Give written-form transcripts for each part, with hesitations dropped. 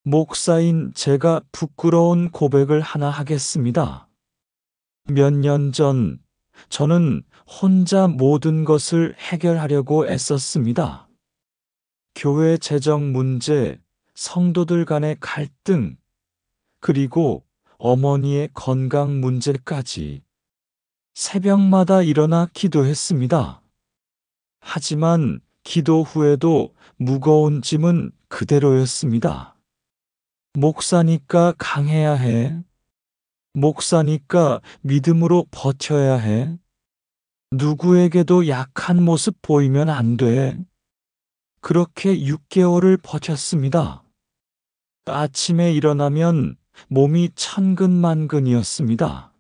목사인 제가 부끄러운 고백을 하나 하겠습니다. 몇 년 전 저는 혼자 모든 것을 해결하려고 애썼습니다. 교회 재정 문제, 성도들 간의 갈등, 그리고 어머니의 건강 문제까지 새벽마다 일어나 기도했습니다. 하지만 기도 후에도 무거운 짐은 그대로였습니다. 목사니까 강해야 해. 목사니까 믿음으로 버텨야 해. 누구에게도 약한 모습 보이면 안 돼. 그렇게 6개월을 버텼습니다. 아침에 일어나면 몸이 천근만근이었습니다.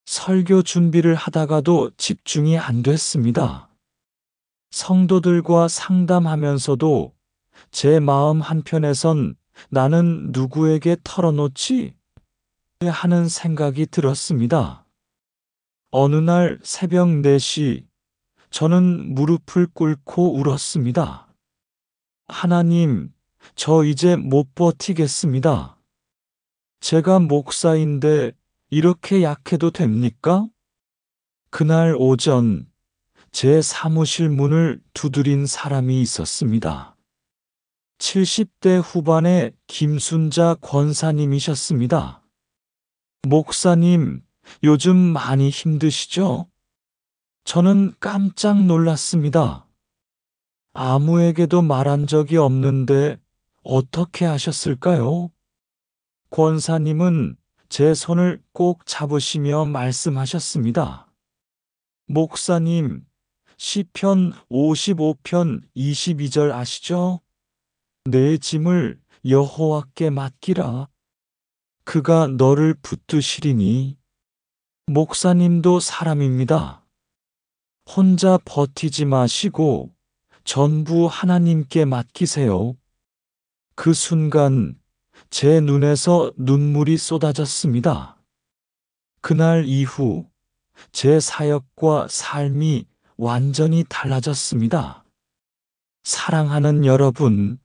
설교 준비를 하다가도 집중이 안 됐습니다. 성도들과 상담하면서도 제 마음 한편에선 나는 누구에게 털어놓지? 하는 생각이 들었습니다. 어느 날 새벽 4시, 저는 무릎을 꿇고 울었습니다. 하나님, 저 이제 못 버티겠습니다. 제가 목사인데 이렇게 약해도 됩니까? 그날 오전, 제 사무실 문을 두드린 사람이 있었습니다. 70대 후반의 김순자 권사님이셨습니다. 목사님, 요즘 많이 힘드시죠? 저는 깜짝 놀랐습니다. 아무에게도 말한 적이 없는데 어떻게 하셨을까요? 권사님은 제 손을 꼭 잡으시며 말씀하셨습니다. 목사님, 시편 55편 22절 아시죠? 내 짐을 여호와께 맡기라. 그가 너를 붙드시리니. 목사님도 사람입니다. 혼자 버티지 마시고 전부 하나님께 맡기세요. 그 순간 제 눈에서 눈물이 쏟아졌습니다. 그날 이후 제 사역과 삶이 완전히 달라졌습니다. 사랑하는 여러분,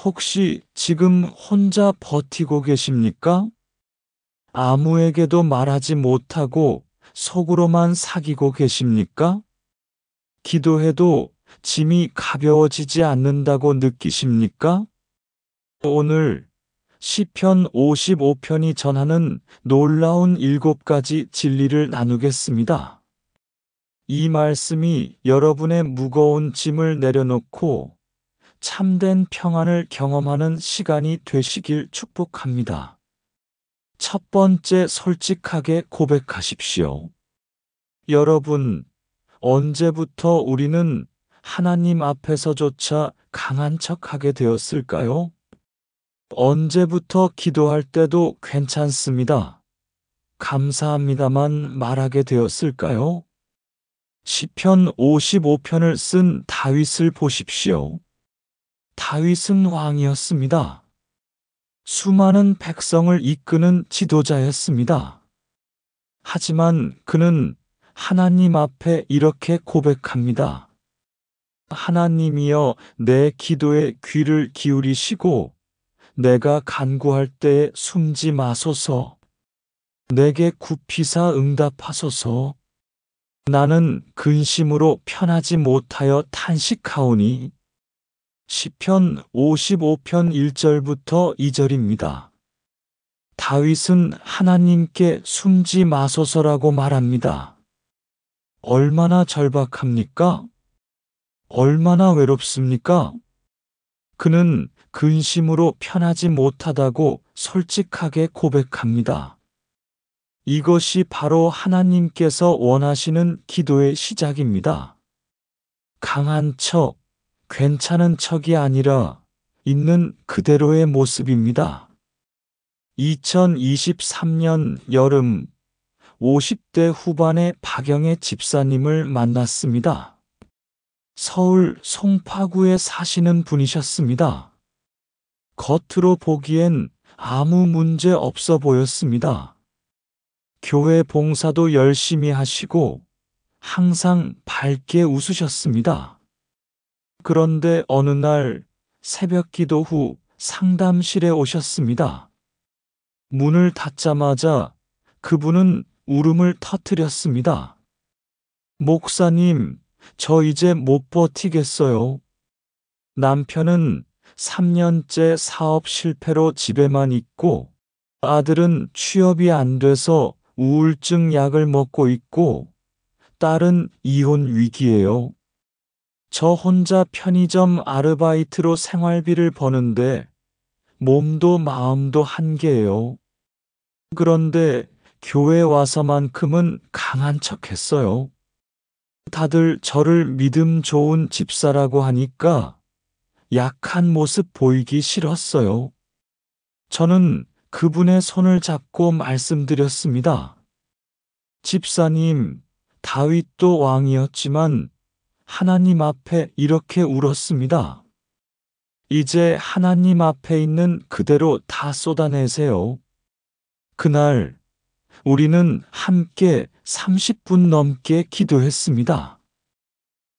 혹시 지금 혼자 버티고 계십니까? 아무에게도 말하지 못하고 속으로만 사귀고 계십니까? 기도해도 짐이 가벼워지지 않는다고 느끼십니까? 오늘 시편 55편이 전하는 놀라운 7가지 진리를 나누겠습니다. 이 말씀이 여러분의 무거운 짐을 내려놓고 참된 평안을 경험하는 시간이 되시길 축복합니다. 첫 번째, 솔직하게 고백하십시오. 여러분, 언제부터 우리는 하나님 앞에서조차 강한 척하게 되었을까요? 언제부터 기도할 때도 괜찮습니다. 감사합니다만 말하게 되었을까요? 시편 55편을 쓴 다윗을 보십시오. 다윗은 왕이었습니다. 수많은 백성을 이끄는 지도자였습니다. 하지만 그는 하나님 앞에 이렇게 고백합니다. 하나님이여, 내 기도에 귀를 기울이시고 내가 간구할 때에 숨지 마소서. 내게 굽히사 응답하소서. 나는 근심으로 편하지 못하여 탄식하오니. 시편 55편 1절부터 2절입니다. 다윗은 하나님께 숨지 마소서라고 말합니다. 얼마나 절박합니까? 얼마나 외롭습니까? 그는 근심으로 편하지 못하다고 솔직하게 고백합니다. 이것이 바로 하나님께서 원하시는 기도의 시작입니다. 강한 척, 괜찮은 척이 아니라 있는 그대로의 모습입니다. 2023년 여름 50대 후반의 박영애 집사님을 만났습니다. 서울 송파구에 사시는 분이셨습니다. 겉으로 보기엔 아무 문제 없어 보였습니다. 교회 봉사도 열심히 하시고 항상 밝게 웃으셨습니다. 그런데 어느 날 새벽 기도 후 상담실에 오셨습니다. 문을 닫자마자 그분은 울음을 터뜨렸습니다. 목사님, 저 이제 못 버티겠어요. 남편은 3년째 사업 실패로 집에만 있고, 아들은 취업이 안 돼서 우울증 약을 먹고 있고, 딸은 이혼 위기예요. 저 혼자 편의점 아르바이트로 생활비를 버는데 몸도 마음도 한계예요. 그런데 교회 와서만큼은 강한 척 했어요. 다들 저를 믿음 좋은 집사라고 하니까 약한 모습 보이기 싫었어요. 저는 그분의 손을 잡고 말씀드렸습니다. 집사님, 다윗도 왕이었지만 하나님 앞에 이렇게 울었습니다. 이제 하나님 앞에 있는 그대로 다 쏟아내세요. 그날 우리는 함께 30분 넘게 기도했습니다.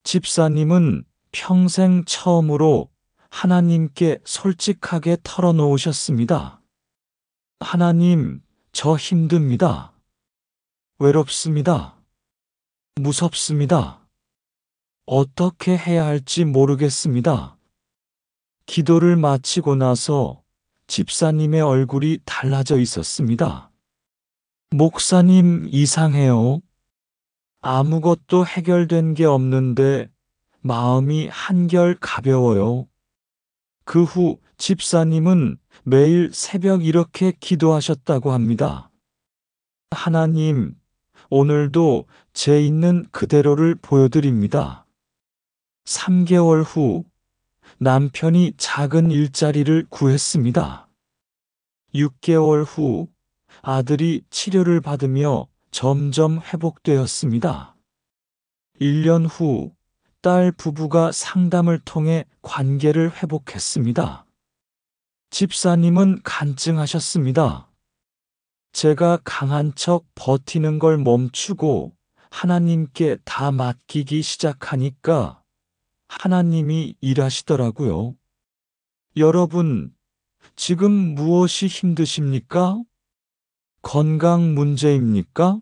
집사님은 평생 처음으로 하나님께 솔직하게 털어놓으셨습니다. 하나님, 저 힘듭니다. 외롭습니다. 무섭습니다. 어떻게 해야 할지 모르겠습니다. 기도를 마치고 나서 집사님의 얼굴이 달라져 있었습니다. 목사님, 이상해요. 아무것도 해결된 게 없는데 마음이 한결 가벼워요. 그 후 집사님은 매일 새벽 이렇게 기도하셨다고 합니다. 하나님, 오늘도 제 있는 그대로를 보여드립니다. 3개월 후 남편이 작은 일자리를 구했습니다. 6개월 후 아들이 치료를 받으며 점점 회복되었습니다. 1년 후 딸 부부가 상담을 통해 관계를 회복했습니다. 집사님은 간증하셨습니다. 제가 강한 척 버티는 걸 멈추고 하나님께 다 맡기기 시작하니까 하나님이 일하시더라고요. 여러분, 지금 무엇이 힘드십니까? 건강 문제입니까?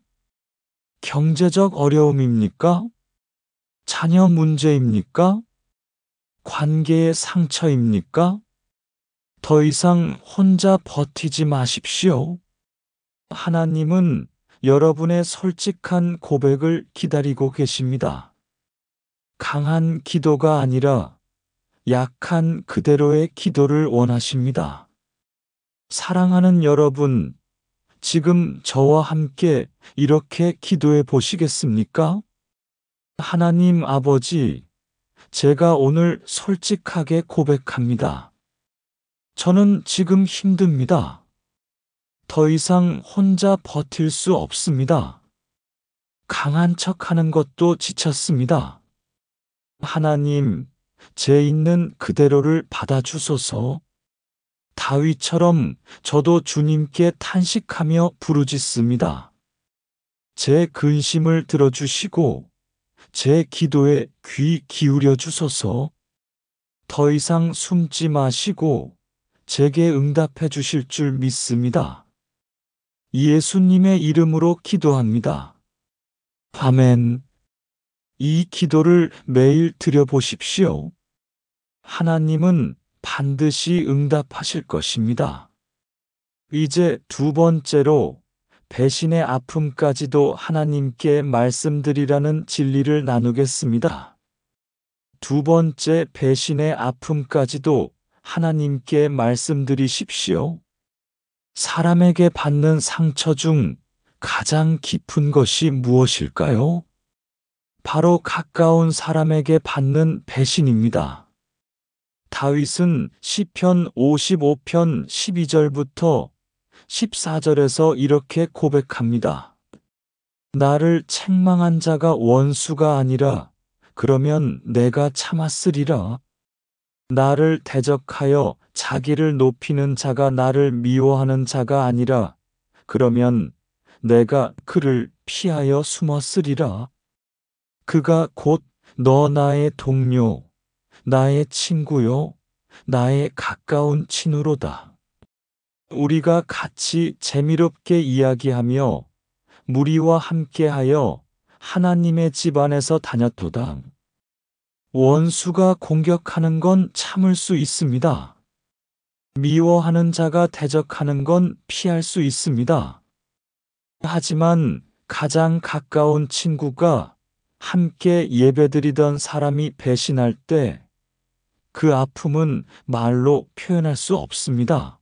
경제적 어려움입니까? 자녀 문제입니까? 관계의 상처입니까? 더 이상 혼자 버티지 마십시오. 하나님은 여러분의 솔직한 고백을 기다리고 계십니다. 강한 기도가 아니라 약한 그대로의 기도를 원하십니다. 사랑하는 여러분, 지금 저와 함께 이렇게 기도해 보시겠습니까? 하나님 아버지, 제가 오늘 솔직하게 고백합니다. 저는 지금 힘듭니다. 더 이상 혼자 버틸 수 없습니다. 강한 척 하는 것도 지쳤습니다. 하나님, 제 있는 그대로를 받아주소서. 다윗처럼 저도 주님께 탄식하며 부르짖습니다. 제 근심을 들어주시고 제 기도에 귀 기울여 주소서. 더 이상 숨지 마시고 제게 응답해 주실 줄 믿습니다. 예수님의 이름으로 기도합니다. 아멘. 이 기도를 매일 드려보십시오. 하나님은 반드시 응답하실 것입니다. 이제 두 번째로 배신의 아픔까지도 하나님께 말씀드리라는 진리를 나누겠습니다. 두 번째, 배신의 아픔까지도 하나님께 말씀드리십시오. 사람에게 받는 상처 중 가장 깊은 것이 무엇일까요? 바로 가까운 사람에게 받는 배신입니다. 다윗은 시편 55편 12절부터 14절에서 이렇게 고백합니다. 나를 책망한 자가 원수가 아니라 그러면 내가 참았으리라. 나를 대적하여 자기를 높이는 자가 나를 미워하는 자가 아니라 그러면 내가 그를 피하여 숨었으리라. 그가 곧 너 나의 동료, 나의 친구요, 나의 가까운 친구로다. 우리가 같이 재미롭게 이야기하며 무리와 함께하여 하나님의 집 안에서 다녔도다. 원수가 공격하는 건 참을 수 있습니다. 미워하는 자가 대적하는 건 피할 수 있습니다. 하지만 가장 가까운 친구가 함께 예배드리던 사람이 배신할 때 그 아픔은 말로 표현할 수 없습니다.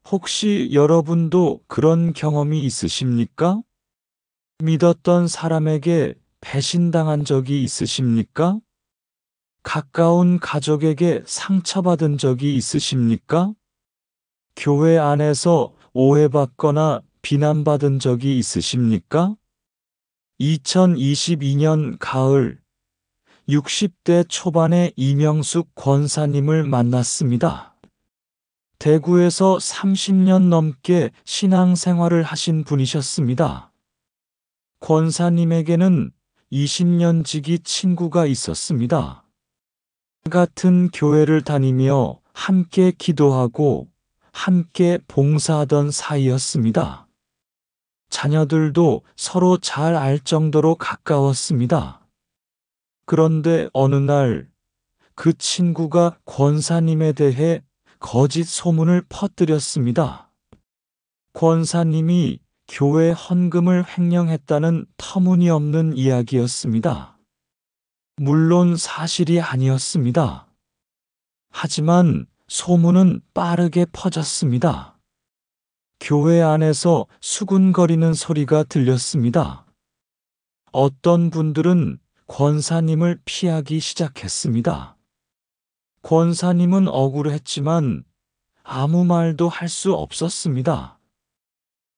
혹시 여러분도 그런 경험이 있으십니까? 믿었던 사람에게 배신당한 적이 있으십니까? 가까운 가족에게 상처받은 적이 있으십니까? 교회 안에서 오해받거나 비난받은 적이 있으십니까? 2022년 가을 60대 초반의 이명숙 권사님을 만났습니다. 대구에서 30년 넘게 신앙생활을 하신 분이셨습니다. 권사님에게는 20년 지기 친구가 있었습니다. 같은 교회를 다니며 함께 기도하고 함께 봉사하던 사이였습니다. 자녀들도 서로 잘 알 정도로 가까웠습니다. 그런데 어느 날 그 친구가 권사님에 대해 거짓 소문을 퍼뜨렸습니다. 권사님이 교회 헌금을 횡령했다는 터무니없는 이야기였습니다. 물론 사실이 아니었습니다. 하지만 소문은 빠르게 퍼졌습니다. 교회 안에서 수군거리는 소리가 들렸습니다. 어떤 분들은 권사님을 피하기 시작했습니다. 권사님은 억울했지만 아무 말도 할 수 없었습니다.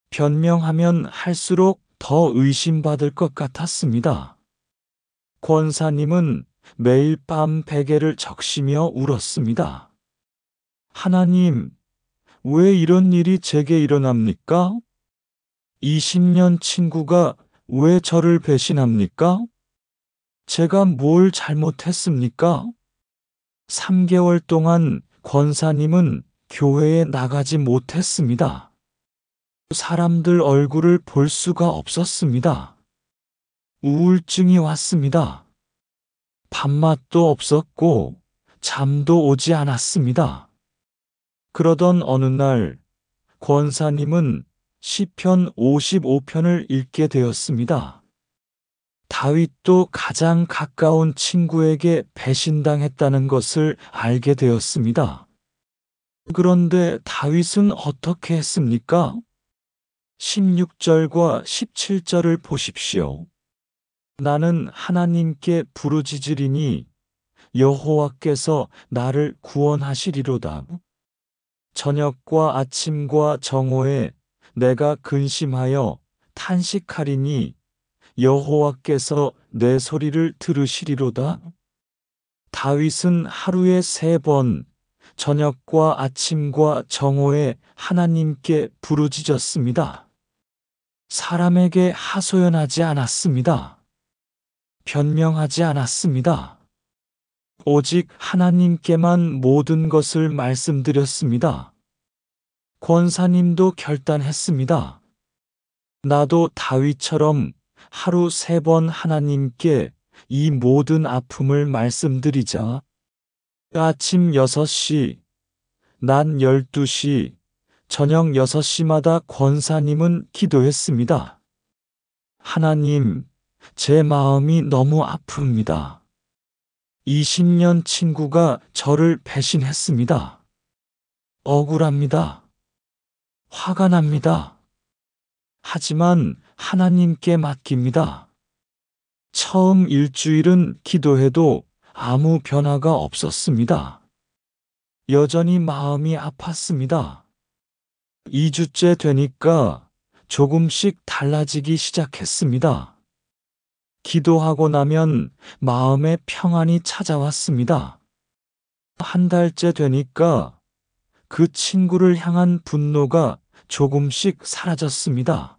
변명하면 할수록 더 의심받을 것 같았습니다. 권사님은 매일 밤 베개를 적시며 울었습니다. 하나님, 왜 이런 일이 제게 일어납니까? 20년 친구가 왜 저를 배신합니까? 제가 뭘 잘못했습니까? 3개월 동안 권사님은 교회에 나가지 못했습니다. 사람들 얼굴을 볼 수가 없었습니다. 우울증이 왔습니다. 밥맛도 없었고 잠도 오지 않았습니다. 그러던 어느 날 권사님은 시편 55편을 읽게 되었습니다. 다윗도 가장 가까운 친구에게 배신당했다는 것을 알게 되었습니다. 그런데 다윗은 어떻게 했습니까? 16절과 17절을 보십시오. 나는 하나님께 부르짖으리니 여호와께서 나를 구원하시리로다. 저녁과 아침과 정오에 내가 근심하여 탄식하리니 여호와께서 내 소리를 들으시리로다. 다윗은 하루에 3번 저녁과 아침과 정오에 하나님께 부르짖었습니다. 사람에게 하소연하지 않았습니다. 변명하지 않았습니다. 오직 하나님께만 모든 것을 말씀드렸습니다. 권사님도 결단했습니다. 나도 다윗처럼 하루 3번 하나님께 이 모든 아픔을 말씀드리자. 아침 6시, 낮 12시, 저녁 6시마다 권사님은 기도했습니다. 하나님, 제 마음이 너무 아픕니다. 20년 친구가 저를 배신했습니다. 억울합니다. 화가 납니다. 하지만 하나님께 맡깁니다. 처음 일주일은 기도해도 아무 변화가 없었습니다. 여전히 마음이 아팠습니다. 2주째 되니까 조금씩 달라지기 시작했습니다. 기도하고 나면 마음에 평안이 찾아왔습니다. 한 달째 되니까 그 친구를 향한 분노가 조금씩 사라졌습니다.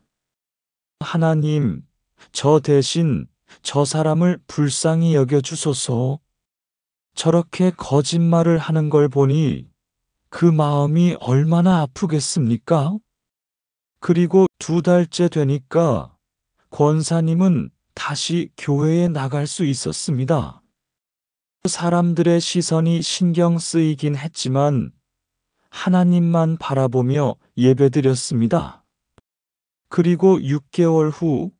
하나님, 저 대신 저 사람을 불쌍히 여겨주소서. 저렇게 거짓말을 하는 걸 보니 그 마음이 얼마나 아프겠습니까? 그리고 2달째 되니까 권사님은 다시 교회에 나갈 수 있었습니다. 사람들의 시선이 신경 쓰이긴 했지만 하나님만 바라보며 예배드렸습니다. 그리고 6개월 후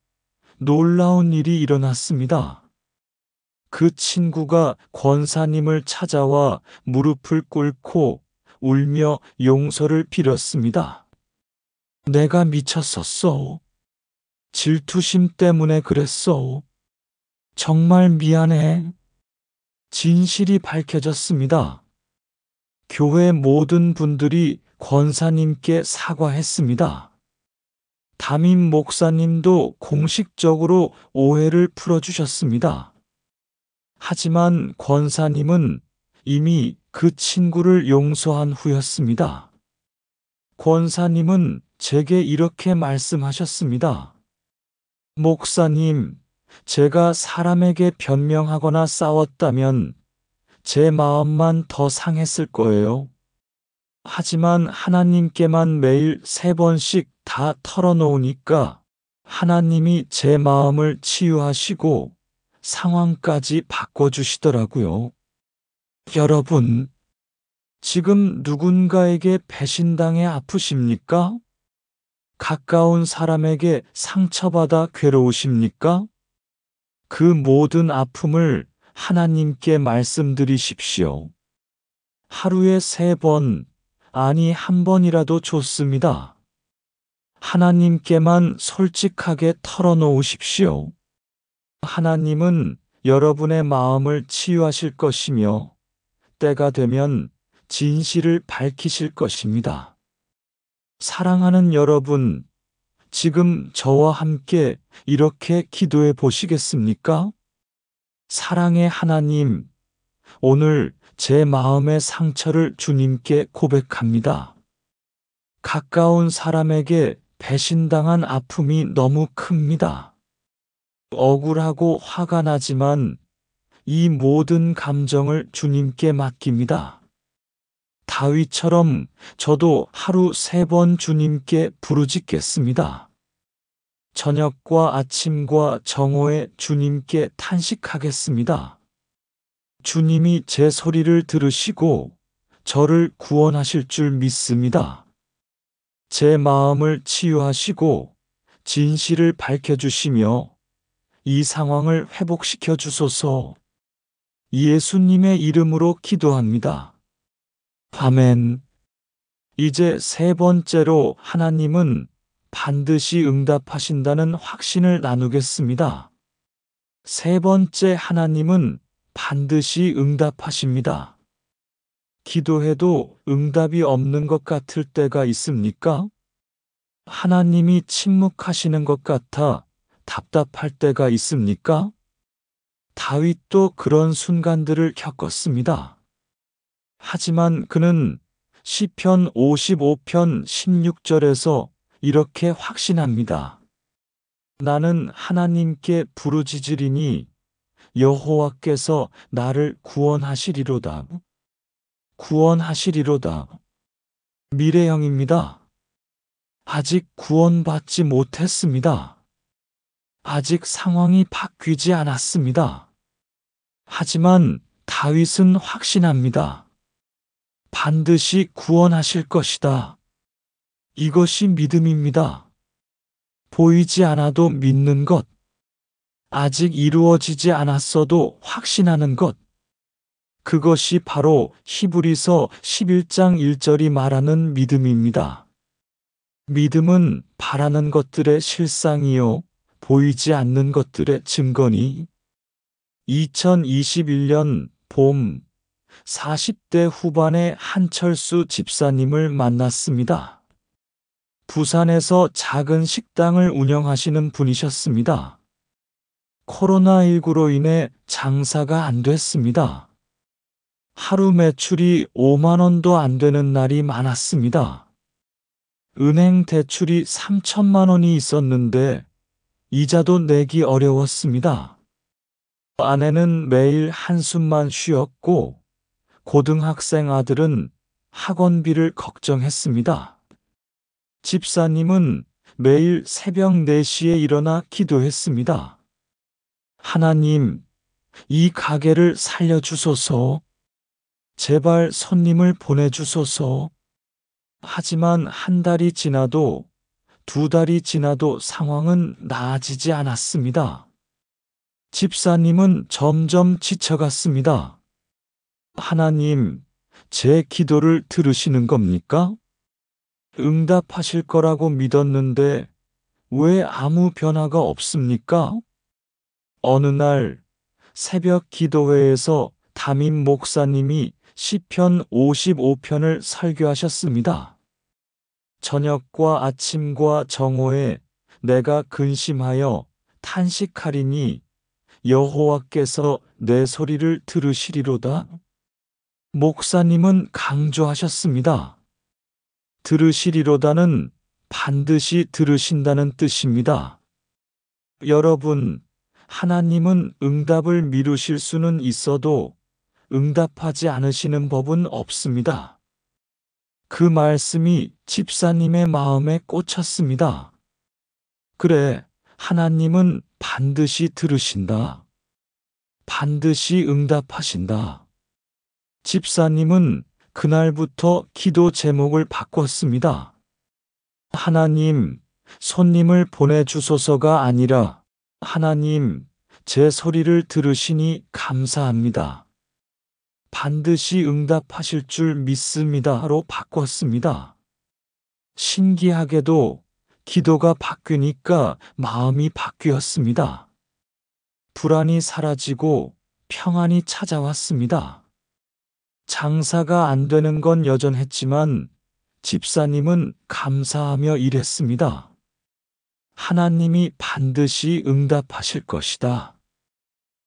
놀라운 일이 일어났습니다. 그 친구가 권사님을 찾아와 무릎을 꿇고 울며 용서를 빌었습니다. 내가 미쳤었어. 질투심 때문에 그랬어. 정말 미안해. 진실이 밝혀졌습니다. 교회 모든 분들이 권사님께 사과했습니다. 담임 목사님도 공식적으로 오해를 풀어주셨습니다. 하지만 권사님은 이미 그 친구를 용서한 후였습니다. 권사님은 제게 이렇게 말씀하셨습니다. 목사님, 제가 사람에게 변명하거나 싸웠다면 제 마음만 더 상했을 거예요. 하지만 하나님께만 매일 3번씩 다 털어놓으니까 하나님이 제 마음을 치유하시고 상황까지 바꿔주시더라고요. 여러분, 지금 누군가에게 배신당해 아프십니까? 가까운 사람에게 상처받아 괴로우십니까? 그 모든 아픔을 하나님께 말씀드리십시오. 하루에 3번, 아니 1번이라도 좋습니다. 하나님께만 솔직하게 털어놓으십시오. 하나님은 여러분의 마음을 치유하실 것이며 때가 되면 진실을 밝히실 것입니다. 사랑하는 여러분, 지금 저와 함께 이렇게 기도해 보시겠습니까? 사랑의 하나님, 오늘 제 마음의 상처를 주님께 고백합니다. 가까운 사람에게 배신당한 아픔이 너무 큽니다. 억울하고 화가 나지만 이 모든 감정을 주님께 맡깁니다. 다윗처럼 저도 하루 3번 주님께 부르짖겠습니다. 저녁과 아침과 정오에 주님께 탄식하겠습니다. 주님이 제 소리를 들으시고 저를 구원하실 줄 믿습니다. 제 마음을 치유하시고 진실을 밝혀주시며 이 상황을 회복시켜 주소서. 예수님의 이름으로 기도합니다. 아멘. 이제 3번째로 하나님은 반드시 응답하신다는 확신을 나누겠습니다. 3번째, 하나님은 반드시 응답하십니다. 기도해도 응답이 없는 것 같을 때가 있습니까? 하나님이 침묵하시는 것 같아 답답할 때가 있습니까? 다윗도 그런 순간들을 겪었습니다. 하지만 그는 시편 55편 16절에서 이렇게 확신합니다. 나는 하나님께 부르짖으리니 여호와께서 나를 구원하시리로다. 구원하시리로다. 미래형입니다. 아직 구원받지 못했습니다. 아직 상황이 바뀌지 않았습니다. 하지만 다윗은 확신합니다. 반드시 구원하실 것이다. 이것이 믿음입니다. 보이지 않아도 믿는 것, 아직 이루어지지 않았어도 확신하는 것, 그것이 바로 히브리서 11장 1절이 말하는 믿음입니다. 믿음은 바라는 것들의 실상이요, 보이지 않는 것들의 증거니. 2021년 봄, 40대 후반의 한철수 집사님을 만났습니다. 부산에서 작은 식당을 운영하시는 분이셨습니다. 코로나19로 인해 장사가 안 됐습니다. 하루 매출이 5만 원도 안 되는 날이 많았습니다. 은행 대출이 3천만 원이 있었는데 이자도 내기 어려웠습니다. 아내는 매일 한숨만 쉬었고 고등학생 아들은 학원비를 걱정했습니다. 집사님은 매일 새벽 4시에 일어나 기도했습니다. 하나님, 이 가게를 살려주소서. 제발 손님을 보내주소서. 하지만 한 달이 지나도 2달이 지나도 상황은 나아지지 않았습니다. 집사님은 점점 지쳐갔습니다. 하나님, 제 기도를 들으시는 겁니까? 응답하실 거라고 믿었는데 왜 아무 변화가 없습니까? 어느 날 새벽 기도회에서 담임 목사님이 시편 55편을 설교하셨습니다. 저녁과 아침과 정오에 내가 근심하여 탄식하리니 여호와께서 내 소리를 들으시리로다. 목사님은 강조하셨습니다. 들으시리로다는 반드시 들으신다는 뜻입니다. 여러분, 하나님은 응답을 미루실 수는 있어도 응답하지 않으시는 법은 없습니다. 그 말씀이 집사님의 마음에 꽂혔습니다. 그래, 하나님은 반드시 들으신다. 반드시 응답하신다. 집사님은 그날부터 기도 제목을 바꿨습니다. 하나님, 손님을 보내주소서가 아니라 하나님, 제 소리를 들으시니 감사합니다. 반드시 응답하실 줄 믿습니다로 바꿨습니다. 신기하게도 기도가 바뀌니까 마음이 바뀌었습니다. 불안이 사라지고 평안이 찾아왔습니다. 장사가 안 되는 건 여전했지만 집사님은 감사하며 일했습니다. 하나님이 반드시 응답하실 것이다.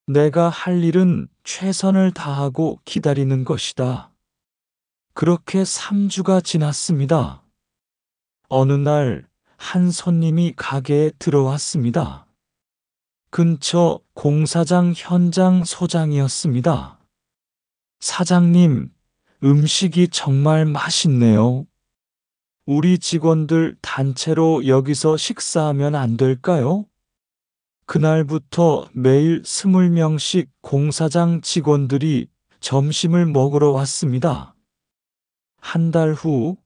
내가 할 일은 최선을 다하고 기다리는 것이다. 그렇게 3주가 지났습니다. 어느 날 한 손님이 가게에 들어왔습니다. 근처 공사장 현장 소장이었습니다. 사장님, 음식이 정말 맛있네요. 우리 직원들 단체로 여기서 식사하면 안 될까요? 그날부터 매일 20명씩 공사장 직원들이 점심을 먹으러 왔습니다. 한 달 후,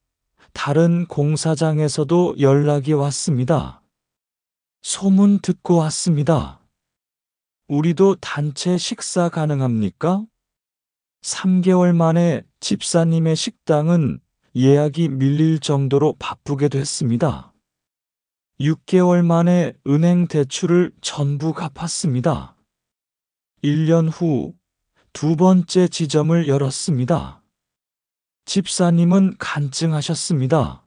다른 공사장에서도 연락이 왔습니다. 소문 듣고 왔습니다. 우리도 단체 식사 가능합니까? 3개월 만에 집사님의 식당은 예약이 밀릴 정도로 바쁘게 됐습니다. 6개월 만에 은행 대출을 전부 갚았습니다. 1년 후 2번째 지점을 열었습니다. 집사님은 간증하셨습니다.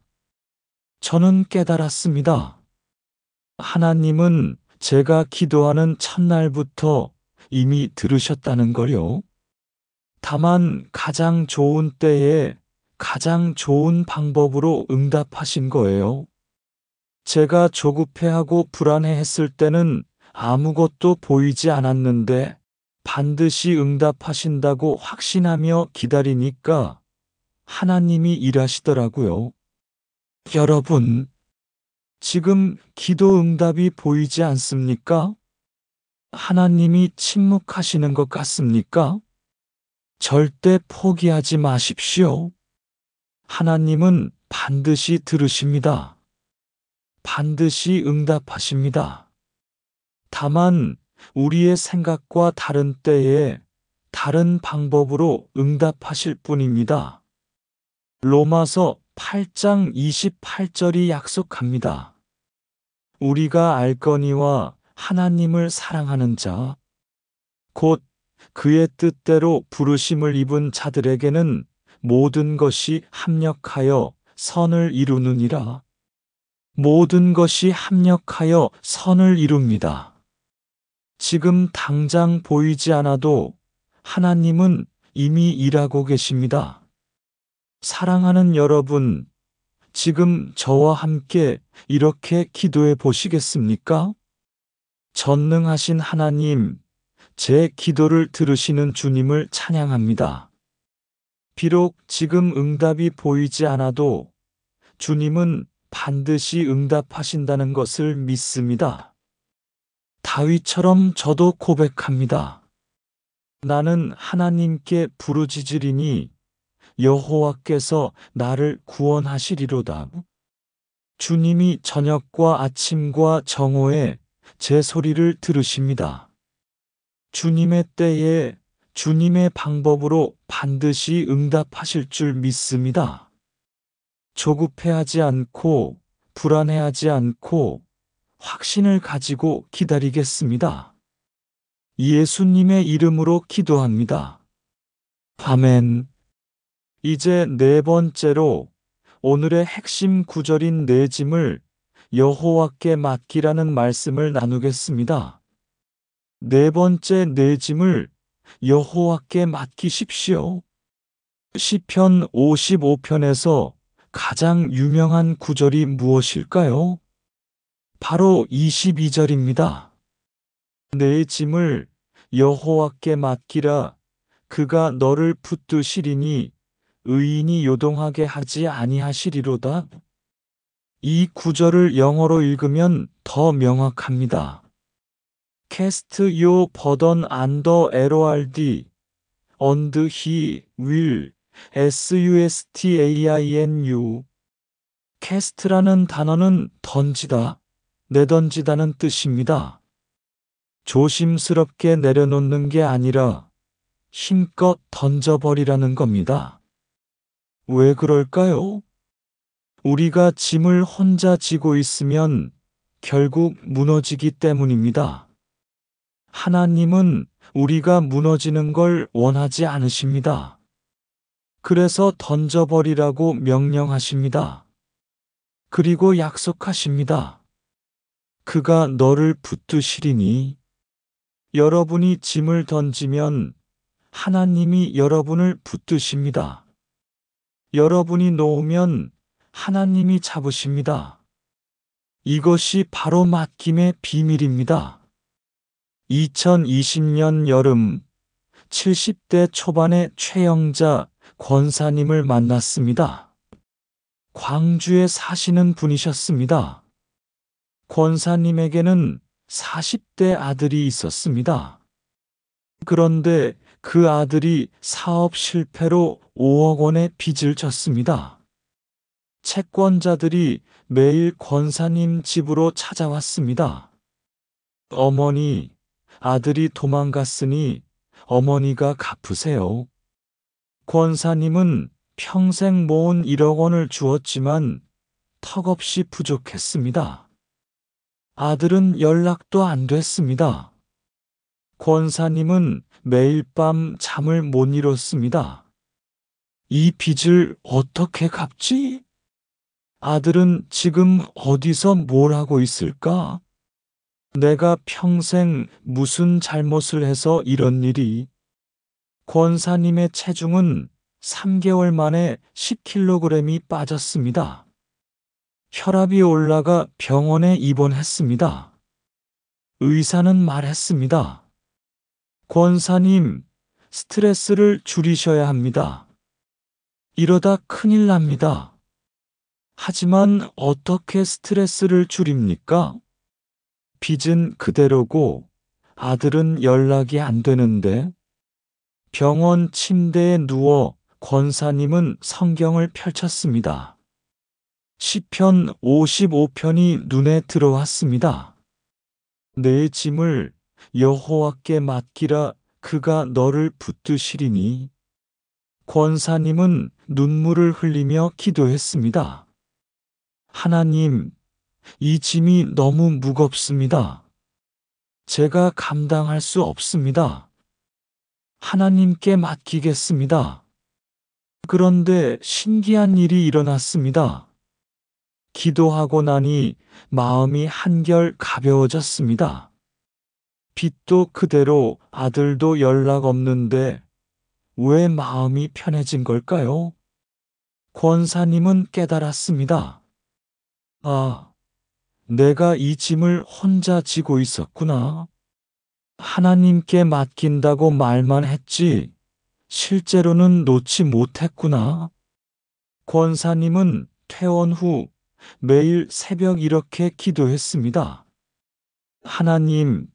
저는 깨달았습니다. 하나님은 제가 기도하는 첫날부터 이미 들으셨다는 걸요. 다만 가장 좋은 때에 가장 좋은 방법으로 응답하신 거예요. 제가 조급해하고 불안해했을 때는 아무것도 보이지 않았는데 반드시 응답하신다고 확신하며 기다리니까 하나님이 일하시더라고요. 여러분, 지금 기도 응답이 보이지 않습니까? 하나님이 침묵하시는 것 같습니까? 절대 포기하지 마십시오. 하나님은 반드시 들으십니다. 반드시 응답하십니다. 다만 우리의 생각과 다른 때에 다른 방법으로 응답하실 뿐입니다. 로마서 8장 28절이 약속합니다. 우리가 알거니와 하나님을 사랑하는 자, 곧 그의 뜻대로 부르심을 입은 자들에게는 모든 것이 합력하여 선을 이루느니라. 모든 것이 합력하여 선을 이룹니다. 지금 당장 보이지 않아도 하나님은 이미 일하고 계십니다. 사랑하는 여러분, 지금 저와 함께 이렇게 기도해 보시겠습니까? 전능하신 하나님, 제 기도를 들으시는 주님을 찬양합니다. 비록 지금 응답이 보이지 않아도 주님은 반드시 응답하신다는 것을 믿습니다. 다윗처럼 저도 고백합니다. 나는 하나님께 부르짖으리니 여호와께서 나를 구원하시리로다. 주님이 저녁과 아침과 정오에 제 소리를 들으십니다. 주님의 때에 주님의 방법으로 반드시 응답하실 줄 믿습니다. 조급해하지 않고 불안해하지 않고 확신을 가지고 기다리겠습니다. 예수님의 이름으로 기도합니다. 아멘. 이제 네 번째로 오늘의 핵심 구절인 내 짐을 여호와께 맡기라는 말씀을 나누겠습니다. 네 번째 내 짐을 여호와께 맡기십시오. 시편 55편에서 가장 유명한 구절이 무엇일까요? 바로 22절입니다. 내 짐을 여호와께 맡기라. 그가 너를 붙드시리니 의인이 요동하게 하지 아니하시리로다. 이 구절을 영어로 읽으면 더 명확합니다. Cast your burden under LORD, and he will, SUSTAINU. cast라는 단어는 던지다, 내던지다는 뜻입니다. 조심스럽게 내려놓는 게 아니라 힘껏 던져버리라는 겁니다. 왜 그럴까요? 우리가 짐을 혼자 지고 있으면 결국 무너지기 때문입니다. 하나님은 우리가 무너지는 걸 원하지 않으십니다. 그래서 던져버리라고 명령하십니다. 그리고 약속하십니다. 그가 너를 붙드시리니. 여러분이 짐을 던지면 하나님이 여러분을 붙드십니다. 여러분이 놓으면 하나님이 잡으십니다. 이것이 바로 맡김의 비밀입니다. 2020년 여름 70대 초반의 최영자 권사님을 만났습니다. 광주에 사시는 분이셨습니다. 권사님에게는 40대 아들이 있었습니다. 그런데 그 아들이 사업 실패로 5억 원의 빚을 졌습니다. 채권자들이 매일 권사님 집으로 찾아왔습니다. 어머니, 아들이 도망갔으니 어머니가 갚으세요. 권사님은 평생 모은 1억 원을 주었지만 턱없이 부족했습니다. 아들은 연락도 안 됐습니다. 권사님은 매일 밤 잠을 못 이뤘습니다. 이 빚을 어떻게 갚지? 아들은 지금 어디서 뭘 하고 있을까? 내가 평생 무슨 잘못을 해서 이런 일이? 권사님의 체중은 3개월 만에 10kg이 빠졌습니다. 혈압이 올라가 병원에 입원했습니다. 의사는 말했습니다. 권사님, 스트레스를 줄이셔야 합니다. 이러다 큰일 납니다. 하지만 어떻게 스트레스를 줄입니까? 빚은 그대로고 아들은 연락이 안 되는데. 병원 침대에 누워 권사님은 성경을 펼쳤습니다. 시편 55편이 눈에 들어왔습니다. 내 짐을 여호와께 맡기라. 그가 너를 붙드시리니. 권사님은 눈물을 흘리며 기도했습니다. 하나님, 이 짐이 너무 무겁습니다. 제가 감당할 수 없습니다. 하나님께 맡기겠습니다. 그런데 신기한 일이 일어났습니다. 기도하고 나니 마음이 한결 가벼워졌습니다. 빚도 그대로, 아들도 연락 없는데 왜 마음이 편해진 걸까요? 권사님은 깨달았습니다. 아, 내가 이 짐을 혼자 지고 있었구나. 하나님께 맡긴다고 말만 했지, 실제로는 놓지 못했구나. 권사님은 퇴원 후 매일 새벽 이렇게 기도했습니다. 하나님,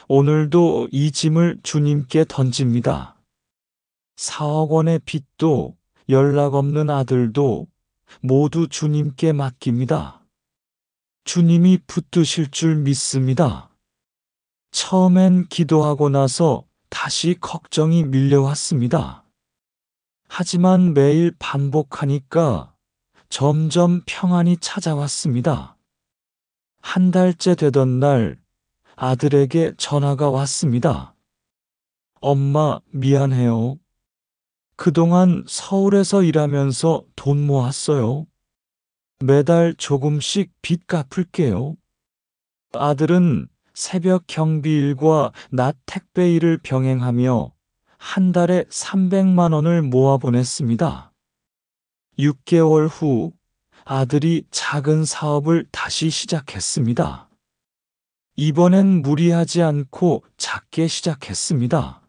오늘도 이 짐을 주님께 던집니다. 4억 원의 빚도 연락 없는 아들도 모두 주님께 맡깁니다. 주님이 붙드실 줄 믿습니다. 처음엔 기도하고 나서 다시 걱정이 밀려왔습니다. 하지만 매일 반복하니까 점점 평안이 찾아왔습니다. 한 달째 되던 날 아들에게 전화가 왔습니다. 엄마, 미안해요. 그동안 서울에서 일하면서 돈 모았어요. 매달 조금씩 빚 갚을게요. 아들은 새벽 경비일과 낮 택배일을 병행하며 한 달에 300만 원을 모아 보냈습니다. 6개월 후 아들이 작은 사업을 다시 시작했습니다. 이번엔 무리하지 않고 작게 시작했습니다.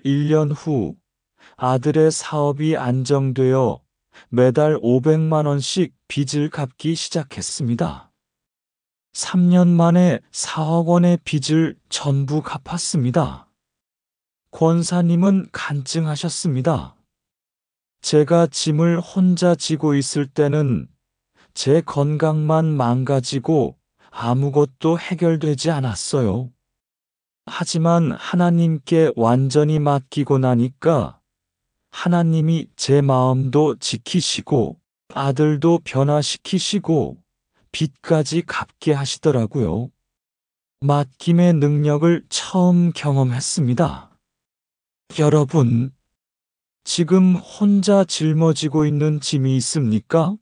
1년 후 아들의 사업이 안정되어 매달 500만 원씩 빚을 갚기 시작했습니다. 3년 만에 4억 원의 빚을 전부 갚았습니다. 권사님은 간증하셨습니다. 제가 짐을 혼자 지고 있을 때는 제 건강만 망가지고 아무것도 해결되지 않았어요. 하지만 하나님께 완전히 맡기고 나니까 하나님이 제 마음도 지키시고 아들도 변화시키시고 빚까지 갚게 하시더라고요. 맡김의 능력을 처음 경험했습니다. 여러분, 지금 혼자 짊어지고 있는 짐이 있습니까?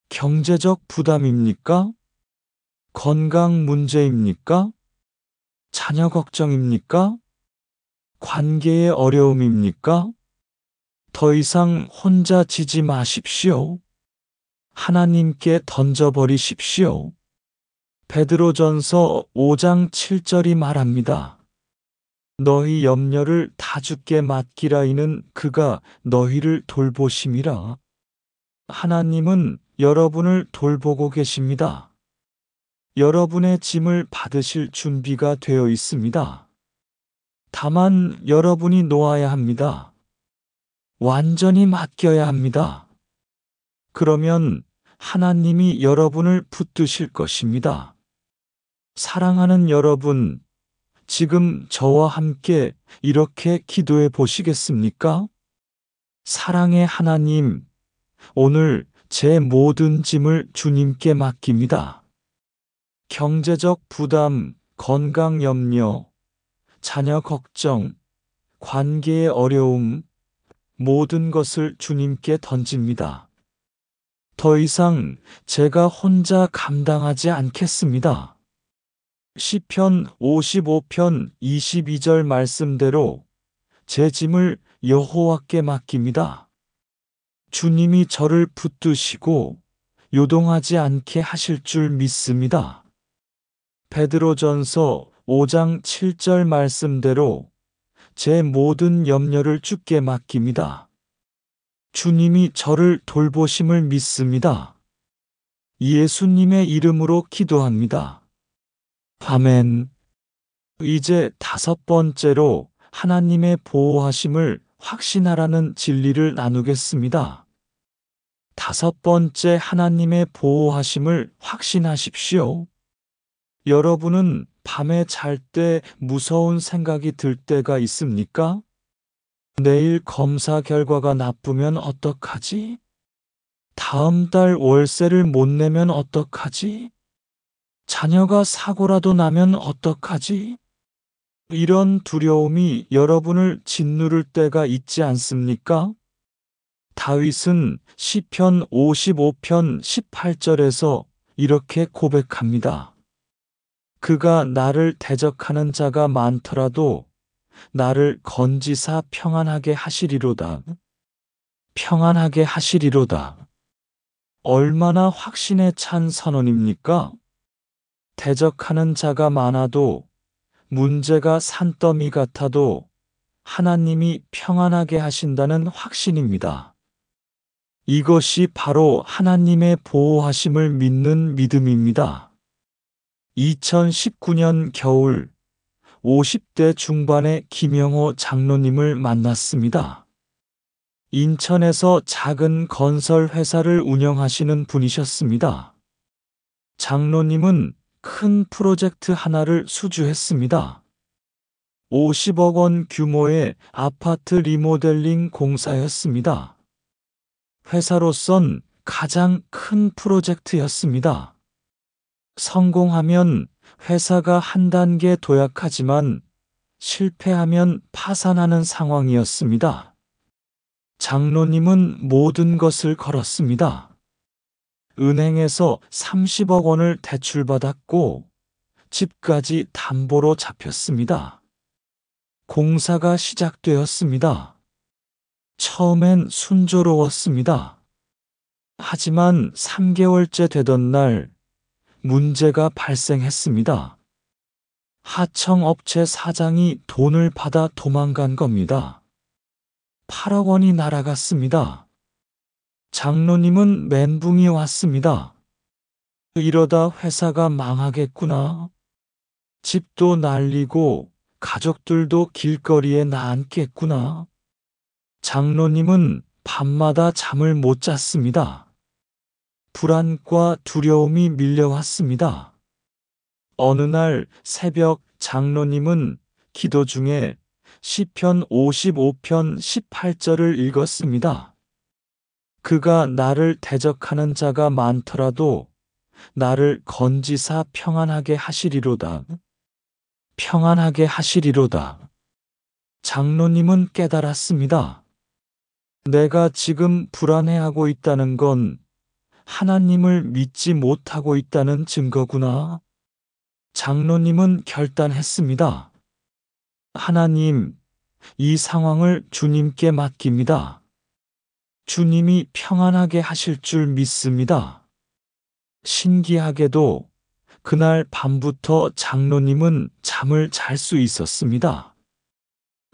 경제적 부담입니까? 건강 문제입니까? 자녀 걱정입니까? 관계의 어려움입니까? 더 이상 혼자 지지 마십시오. 하나님께 던져버리십시오. 베드로전서 5장 7절이 말합니다. 너희 염려를 다 주께 맡기라 이는 그가 너희를 돌보심이라. 하나님은 여러분을 돌보고 계십니다. 여러분의 짐을 받으실 준비가 되어 있습니다. 다만 여러분이 놓아야 합니다. 완전히 맡겨야 합니다. 그러면 하나님이 여러분을 붙드실 것입니다. 사랑하는 여러분, 지금 저와 함께 이렇게 기도해 보시겠습니까? 사랑의 하나님, 오늘 제 모든 짐을 주님께 맡깁니다. 경제적 부담, 건강 염려, 자녀 걱정, 관계의 어려움, 모든 것을 주님께 던집니다. 더 이상 제가 혼자 감당하지 않겠습니다. 시편 55편 22절 말씀대로 제 짐을 여호와께 맡깁니다. 주님이 저를 붙드시고 요동하지 않게 하실 줄 믿습니다. 베드로전서 5장 7절 말씀대로 제 모든 염려를 주께 맡깁니다. 주님이 저를 돌보심을 믿습니다. 예수님의 이름으로 기도합니다. 아멘. 이제 5번째로 하나님의 보호하심을 확신하라는 진리를 나누겠습니다. 5번째 하나님의 보호하심을 확신하십시오. 여러분은 밤에 잘 때 무서운 생각이 들 때가 있습니까? 내일 검사 결과가 나쁘면 어떡하지? 다음 달 월세를 못 내면 어떡하지? 자녀가 사고라도 나면 어떡하지? 이런 두려움이 여러분을 짓누를 때가 있지 않습니까? 다윗은 시편 55편 18절에서 이렇게 고백합니다. 그가 나를 대적하는 자가 많더라도 나를 건지사 평안하게 하시리로다. 평안하게 하시리로다. 얼마나 확신에 찬 선언입니까? 대적하는 자가 많아도 문제가 산더미 같아도 하나님이 평안하게 하신다는 확신입니다. 이것이 바로 하나님의 보호하심을 믿는 믿음입니다. 2019년 겨울 50대 중반의 김영호 장로님을 만났습니다. 인천에서 작은 건설 회사를 운영하시는 분이셨습니다. 장로님은 큰 프로젝트 하나를 수주했습니다. 50억 원 규모의 아파트 리모델링 공사였습니다. 회사로선 가장 큰 프로젝트였습니다. 성공하면 회사가 한 단계 도약하지만 실패하면 파산하는 상황이었습니다. 장로님은 모든 것을 걸었습니다. 은행에서 30억 원을 대출받았고 집까지 담보로 잡혔습니다. 공사가 시작되었습니다. 처음엔 순조로웠습니다. 하지만 3개월째 되던 날 문제가 발생했습니다. 하청업체 사장이 돈을 받아 도망간 겁니다. 8억 원이 날아갔습니다. 장로님은 멘붕이 왔습니다. 이러다 회사가 망하겠구나. 집도 날리고 가족들도 길거리에 나앉겠구나. 장로님은 밤마다 잠을 못 잤습니다. 불안과 두려움이 밀려왔습니다. 어느 날 새벽 장로님은 기도 중에 시편 55편 18절을 읽었습니다. 그가 나를 대적하는 자가 많더라도 나를 건지사 평안하게 하시리로다. 평안하게 하시리로다. 장로님은 깨달았습니다. 내가 지금 불안해하고 있다는 건 하나님을 믿지 못하고 있다는 증거구나. 장로님은 결단했습니다. 하나님, 이 상황을 주님께 맡깁니다. 주님이 평안하게 하실 줄 믿습니다. 신기하게도 그날 밤부터 장로님은 잠을 잘 수 있었습니다.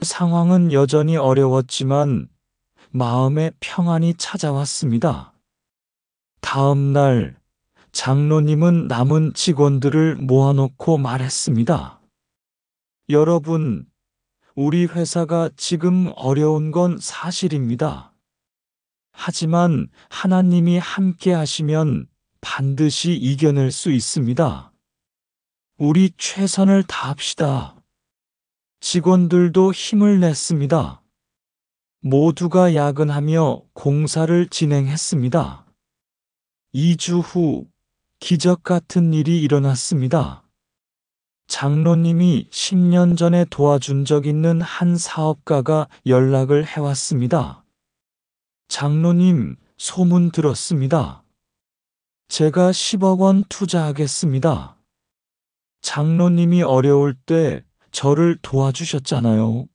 상황은 여전히 어려웠지만 마음에 평안이 찾아왔습니다. 다음 날 장로님은 남은 직원들을 모아놓고 말했습니다. 여러분, 우리 회사가 지금 어려운 건 사실입니다. 하지만 하나님이 함께 하시면 반드시 이겨낼 수 있습니다. 우리 최선을 다합시다. 직원들도 힘을 냈습니다. 모두가 야근하며 공사를 진행했습니다. 2주 후 기적 같은 일이 일어났습니다. 장로님이 10년 전에 도와준 적 있는 한 사업가가 연락을 해왔습니다. 장로님, 소문 들었습니다. 제가 10억 원 투자하겠습니다. 장로님이 어려울 때 저를 도와주셨잖아요.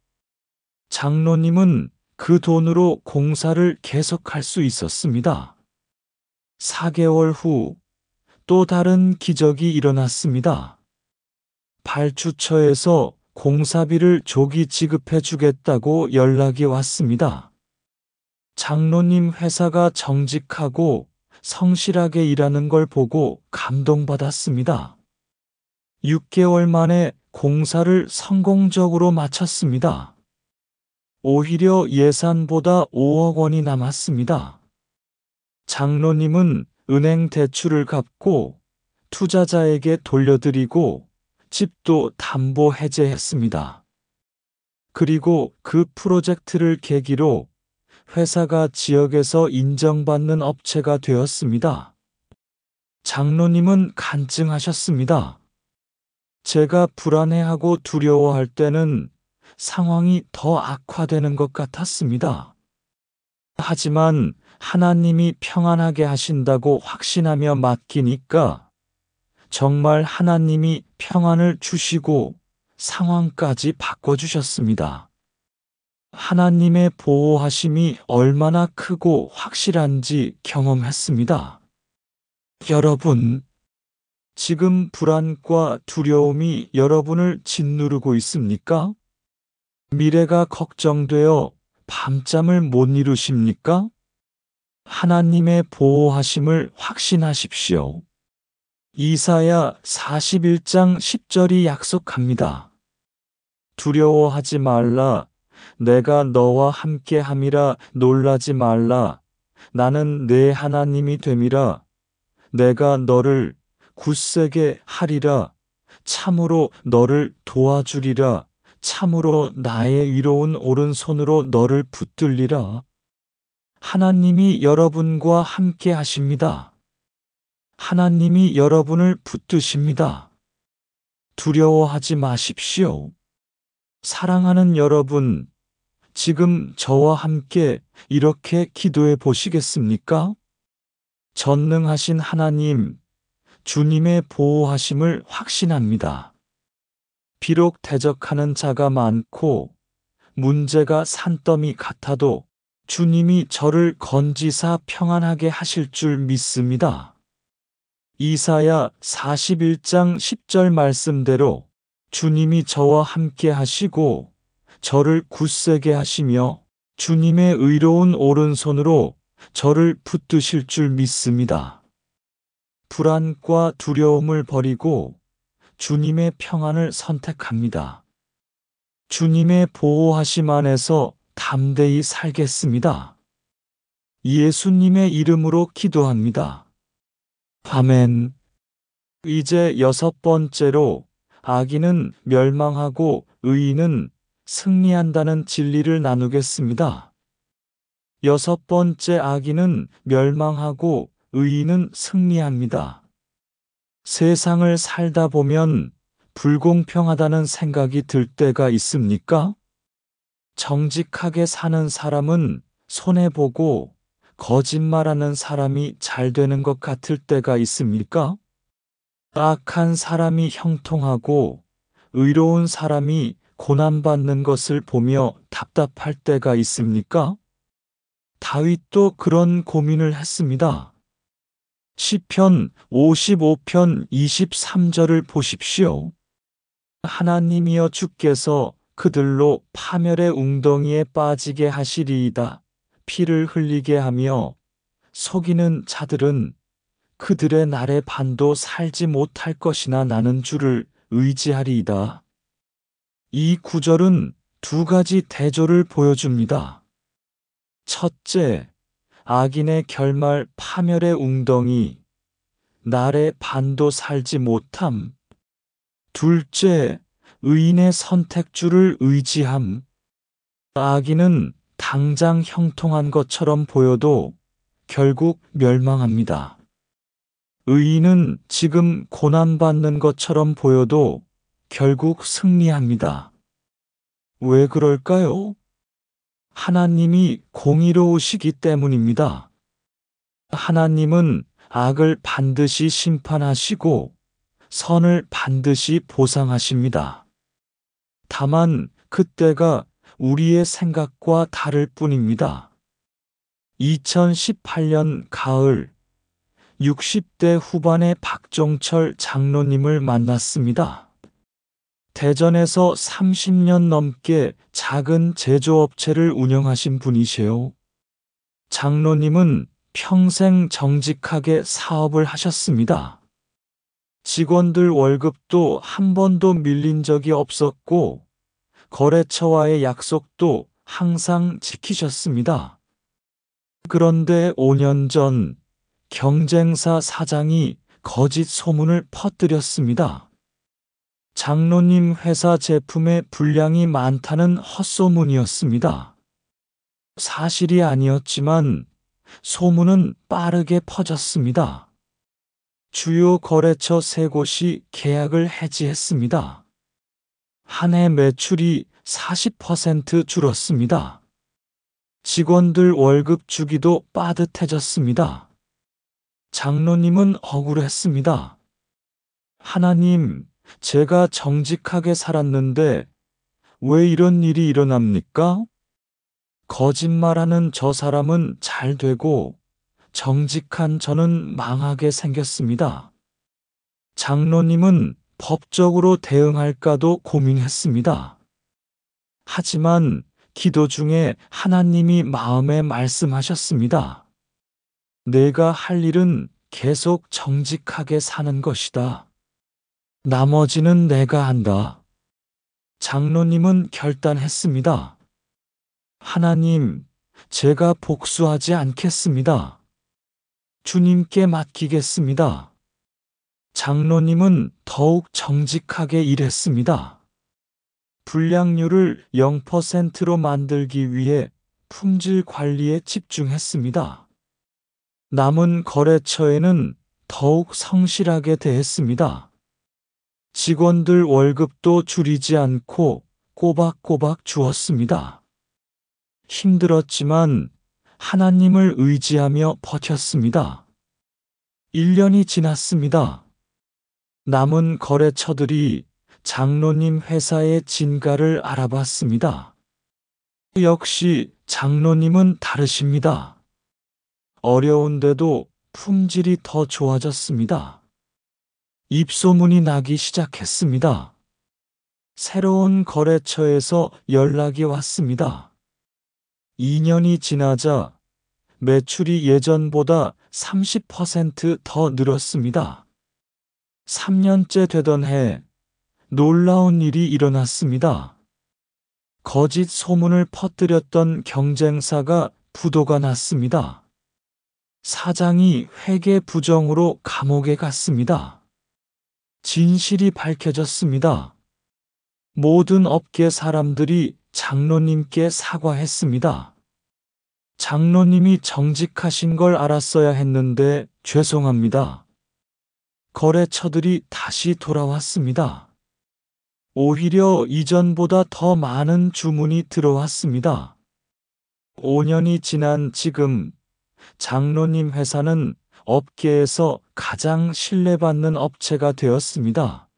장로님은 그 돈으로 공사를 계속할 수 있었습니다. 4개월 후 또 다른 기적이 일어났습니다. 발주처에서 공사비를 조기 지급해 주겠다고 연락이 왔습니다. 장로님 회사가 정직하고 성실하게 일하는 걸 보고 감동받았습니다. 6개월 만에 공사를 성공적으로 마쳤습니다. 오히려 예산보다 5억 원이 남았습니다. 장로님은 은행 대출을 갚고 투자자에게 돌려드리고 집도 담보 해제했습니다. 그리고 그 프로젝트를 계기로 회사가 지역에서 인정받는 업체가 되었습니다. 장로님은 간증하셨습니다. 제가 불안해하고 두려워할 때는 상황이 더 악화되는 것 같았습니다. 하지만 하나님이 평안하게 하신다고 확신하며 맡기니까 정말 하나님이 평안을 주시고 상황까지 바꿔주셨습니다. 하나님의 보호하심이 얼마나 크고 확실한지 경험했습니다. 여러분, 지금 불안과 두려움이 여러분을 짓누르고 있습니까? 미래가 걱정되어 밤잠을 못 이루십니까? 하나님의 보호하심을 확신하십시오. 이사야 41장 10절이 약속합니다. 두려워하지 말라. 내가 너와 함께함이라. 놀라지 말라. 나는 내 하나님이 됨이라. 내가 너를 굳세게 하리라. 참으로 너를 도와주리라. 참으로 나의 위로운 오른손으로 너를 붙들리라. 하나님이 여러분과 함께 하십니다. 하나님이 여러분을 붙드십니다. 두려워하지 마십시오. 사랑하는 여러분, 지금 저와 함께 이렇게 기도해 보시겠습니까? 전능하신 하나님, 주님의 보호하심을 확신합니다. 비록 대적하는 자가 많고 문제가 산더미 같아도 주님이 저를 건지사 평안하게 하실 줄 믿습니다. 이사야 41장 10절 말씀대로 주님이 저와 함께 하시고 저를 굳세게 하시며 주님의 의로운 오른손으로 저를 붙드실 줄 믿습니다. 불안과 두려움을 버리고 주님의 평안을 선택합니다. 주님의 보호하심 안에서 담대히 살겠습니다. 예수님의 이름으로 기도합니다. 아멘. 이제 6번째로 악인은 멸망하고 의인은 승리한다는 진리를 나누겠습니다. 6번째, 악인은 멸망하고 의인은 승리합니다. 세상을 살다 보면 불공평하다는 생각이 들 때가 있습니까? 정직하게 사는 사람은 손해보고 거짓말하는 사람이 잘 되는 것 같을 때가 있습니까? 악한 사람이 형통하고 의로운 사람이 고난받는 것을 보며 답답할 때가 있습니까? 다윗도 그런 고민을 했습니다. 시편 55편 23절을 보십시오. 하나님이여, 주께서 그들로 파멸의 웅덩이에 빠지게 하시리이다. 피를 흘리게 하며 속이는 자들은 그들의 날의 반도 살지 못할 것이나 나는 주를 의지하리이다. 이 구절은 두 가지 대조를 보여줍니다. 첫째, 악인의 결말 파멸의 웅덩이, 날의 반도 살지 못함. 둘째, 의인의 선택주를 의지함. 악인은 당장 형통한 것처럼 보여도 결국 멸망합니다. 의인은 지금 고난받는 것처럼 보여도 결국 승리합니다. 왜 그럴까요? 하나님이 공의로우시기 때문입니다. 하나님은 악을 반드시 심판하시고 선을 반드시 보상하십니다. 다만 그때가 우리의 생각과 다를 뿐입니다. 2018년 가을 60대 후반의 박종철 장로님을 만났습니다. 대전에서 30년 넘게 작은 제조업체를 운영하신 분이세요. 장로님은 평생 정직하게 사업을 하셨습니다. 직원들 월급도 한 번도 밀린 적이 없었고 거래처와의 약속도 항상 지키셨습니다. 그런데 5년 전 경쟁사 사장이 거짓 소문을 퍼뜨렸습니다. 장로님 회사 제품에 불량이 많다는 헛소문이었습니다. 사실이 아니었지만 소문은 빠르게 퍼졌습니다. 주요 거래처 3곳이 계약을 해지했습니다. 한 해 매출이 40% 줄었습니다. 직원들 월급 주기도 빠듯해졌습니다. 장로님은 억울했습니다. 하나님, 제가 정직하게 살았는데 왜 이런 일이 일어납니까? 거짓말하는 저 사람은 잘 되고 정직한 저는 망하게 생겼습니다. 장로님은 법적으로 대응할까도 고민했습니다. 하지만 기도 중에 하나님이 마음에 말씀하셨습니다. 내가 할 일은 계속 정직하게 사는 것이다. 나머지는 내가 한다. 장로님은 결단했습니다. 하나님, 제가 복수하지 않겠습니다. 주님께 맡기겠습니다. 장로님은 더욱 정직하게 일했습니다. 불량률을 0%로 만들기 위해 품질 관리에 집중했습니다. 남은 거래처에는 더욱 성실하게 대했습니다. 직원들 월급도 줄이지 않고 꼬박꼬박 주었습니다. 힘들었지만 하나님을 의지하며 버텼습니다. 1년이 지났습니다. 남은 거래처들이 장로님 회사의 진가를 알아봤습니다. 역시 장로님은 다르십니다. 어려운데도 품질이 더 좋아졌습니다. 입소문이 나기 시작했습니다. 새로운 거래처에서 연락이 왔습니다. 2년이 지나자 매출이 예전보다 30% 늘었습니다. 3년째 되던 해 놀라운 일이 일어났습니다. 거짓 소문을 퍼뜨렸던 경쟁사가 부도가 났습니다. 사장이 회계 부정으로 감옥에 갔습니다. 진실이 밝혀졌습니다. 모든 업계 사람들이 장로님께 사과했습니다. 장로님이 정직하신 걸 알았어야 했는데 죄송합니다. 거래처들이 다시 돌아왔습니다. 오히려 이전보다 더 많은 주문이 들어왔습니다. 5년이 지난 지금 장로님 회사는 업계에서 가장 신뢰받는 업체가 되었습니다.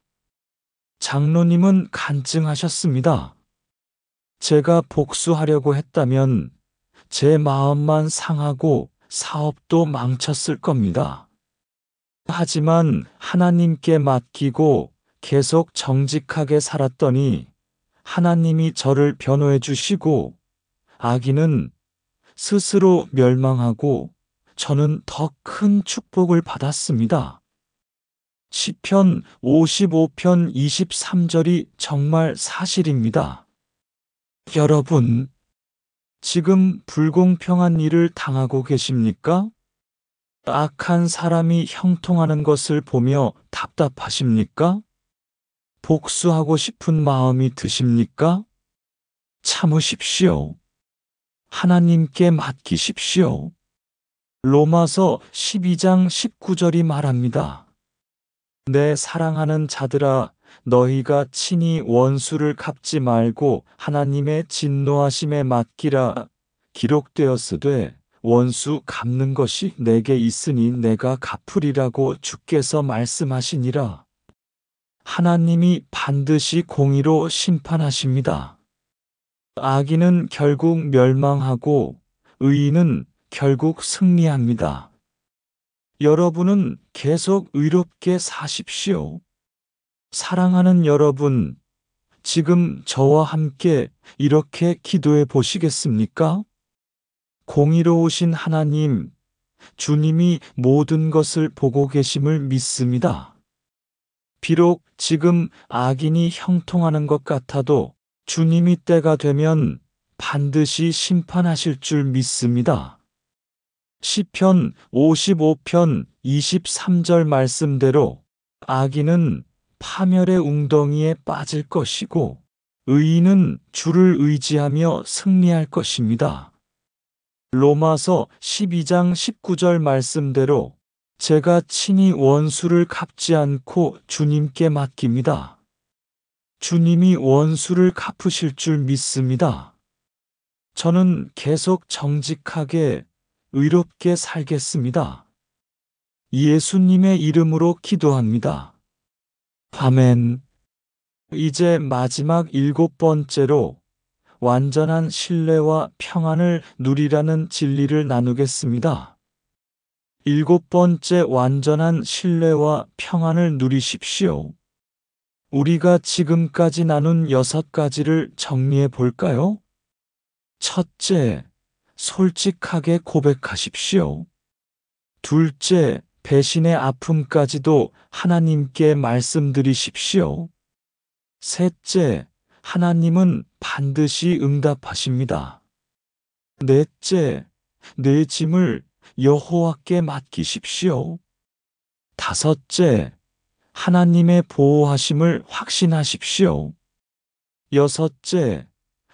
장로님은 간증하셨습니다. 제가 복수하려고 했다면 제 마음만 상하고 사업도 망쳤을 겁니다. 하지만 하나님께 맡기고 계속 정직하게 살았더니 하나님이 저를 변호해 주시고 악인은 스스로 멸망하고 저는 더 큰 축복을 받았습니다. 시편 55편 23절이 정말 사실입니다. 여러분, 지금 불공평한 일을 당하고 계십니까? 악한 사람이 형통하는 것을 보며 답답하십니까? 복수하고 싶은 마음이 드십니까? 참으십시오. 하나님께 맡기십시오. 로마서 12장 19절이 말합니다. 내 사랑하는 자들아, 너희가 친히 원수를 갚지 말고 하나님의 진노하심에 맡기라. 기록되었으되 원수 갚는 것이 내게 있으니 내가 갚으리라고 주께서 말씀하시니라. 하나님이 반드시 공의로 심판하십니다. 악인은 결국 멸망하고 의인은 결국 승리합니다. 여러분은 계속 의롭게 사십시오. 사랑하는 여러분, 지금 저와 함께 이렇게 기도해 보시겠습니까? 공의로우신 하나님, 주님이 모든 것을 보고 계심을 믿습니다. 비록 지금 악인이 형통하는 것 같아도 주님이 때가 되면 반드시 심판하실 줄 믿습니다. 시편 55편 23절 말씀대로 악인은 파멸의 웅덩이에 빠질 것이고 의인은 주를 의지하며 승리할 것입니다. 로마서 12장 19절 말씀대로 제가 친히 원수를 갚지 않고 주님께 맡깁니다. 주님이 원수를 갚으실 줄 믿습니다. 저는 계속 정직하게 의롭게 살겠습니다. 예수님의 이름으로 기도합니다. 아멘. 이제 마지막 7번째로 완전한 신뢰와 평안을 누리라는 진리를 나누겠습니다. 7번째, 완전한 신뢰와 평안을 누리십시오. 우리가 지금까지 나눈 6가지를 정리해 볼까요? 첫째, 솔직하게 고백하십시오. 둘째, 배신의 아픔까지도 하나님께 말씀드리십시오. 셋째, 하나님은 반드시 응답하십니다. 넷째, 내 짐을 여호와께 맡기십시오. 다섯째, 하나님의 보호하심을 확신하십시오. 여섯째,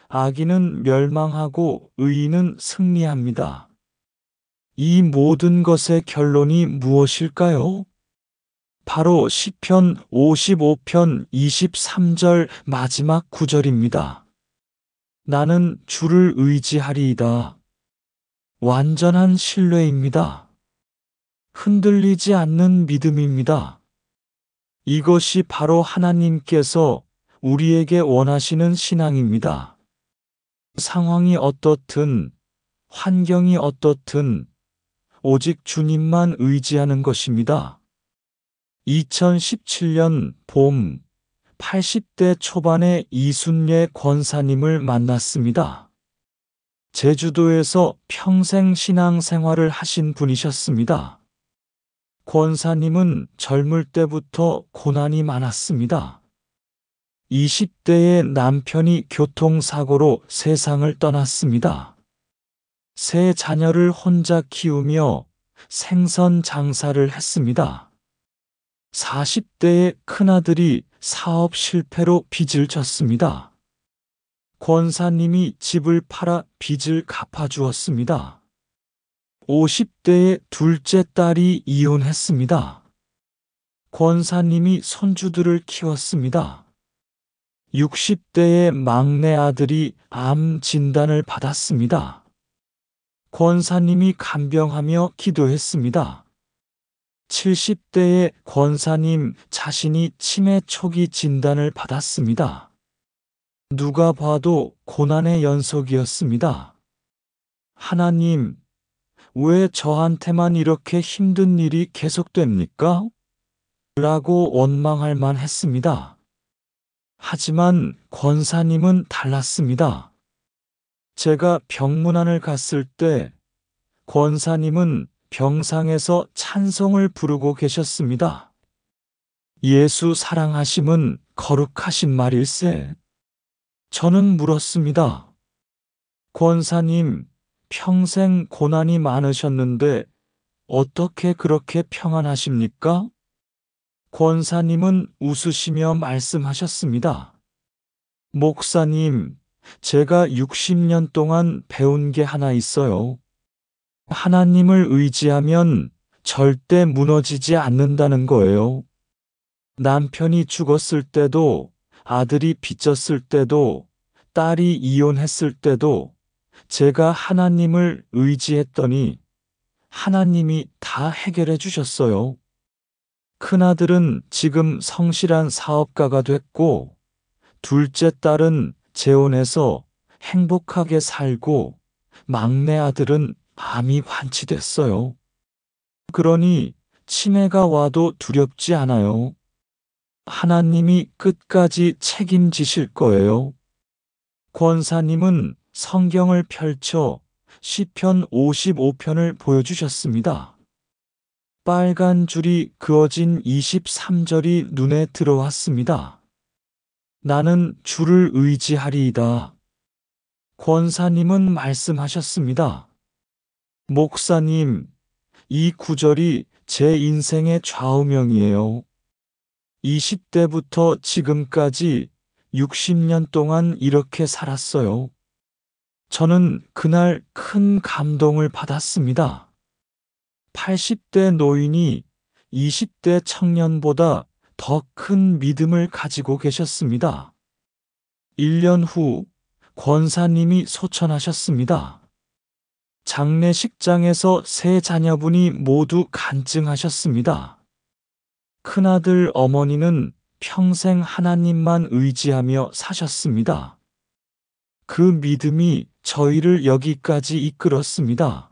악인은 멸망하고 의인은 승리합니다. 이 모든 것의 결론이 무엇일까요? 바로 시편 55편 23절 마지막 구절입니다. 나는 주를 의지하리이다. 완전한 신뢰입니다. 흔들리지 않는 믿음입니다. 이것이 바로 하나님께서 우리에게 원하시는 신앙입니다. 상황이 어떻든, 환경이 어떻든, 오직 주님만 의지하는 것입니다. 2017년 봄, 80대 초반의 이순례 권사님을 만났습니다. 제주도에서 평생 신앙생활을 하신 분이셨습니다. 권사님은 젊을 때부터 고난이 많았습니다. 20대에 남편이 교통사고로 세상을 떠났습니다. 세 자녀를 혼자 키우며 생선 장사를 했습니다. 40대에 큰아들이 사업 실패로 빚을 졌습니다. 권사님이 집을 팔아 빚을 갚아주었습니다. 50대에 둘째 딸이 이혼했습니다. 권사님이 손주들을 키웠습니다. 60대에 막내 아들이 암 진단을 받았습니다. 권사님이 간병하며 기도했습니다. 70대에 권사님 자신이 치매 초기 진단을 받았습니다. 누가 봐도 고난의 연속이었습니다. 하나님, 왜 저한테만 이렇게 힘든 일이 계속됩니까? 라고 원망할 만했습니다. 하지만 권사님은 달랐습니다. 제가 병문안을 갔을 때 권사님은 병상에서 찬송을 부르고 계셨습니다. 예수 사랑하심은 거룩하신 말일세. 저는 물었습니다. 권사님, 평생 고난이 많으셨는데 어떻게 그렇게 평안하십니까? 권사님은 웃으시며 말씀하셨습니다. 목사님, 제가 60년 동안 배운 게 하나 있어요. 하나님을 의지하면 절대 무너지지 않는다는 거예요. 남편이 죽었을 때도, 아들이 빚졌을 때도, 딸이 이혼했을 때도 제가 하나님을 의지했더니 하나님이 다 해결해 주셨어요. 큰아들은 지금 성실한 사업가가 됐고, 둘째 딸은 재혼해서 행복하게 살고, 막내 아들은 암이 완치됐어요. 그러니 치매가 와도 두렵지 않아요. 하나님이 끝까지 책임지실 거예요. 권사님은 성경을 펼쳐 시편 55편을 보여주셨습니다. 빨간 줄이 그어진 23절이 눈에 들어왔습니다. 나는 주를 의지하리이다. 권사님은 말씀하셨습니다. 목사님, 이 구절이 제 인생의 좌우명이에요. 20대부터 지금까지 60년 동안 이렇게 살았어요. 저는 그날 큰 감동을 받았습니다. 80대 노인이 20대 청년보다 더 큰 믿음을 가지고 계셨습니다. 1년 후 권사님이 소천하셨습니다. 장례식장에서 세 자녀분이 모두 간증하셨습니다. 큰아들 어머니는 평생 하나님만 의지하며 사셨습니다. 그 믿음이 저희를 여기까지 이끌었습니다.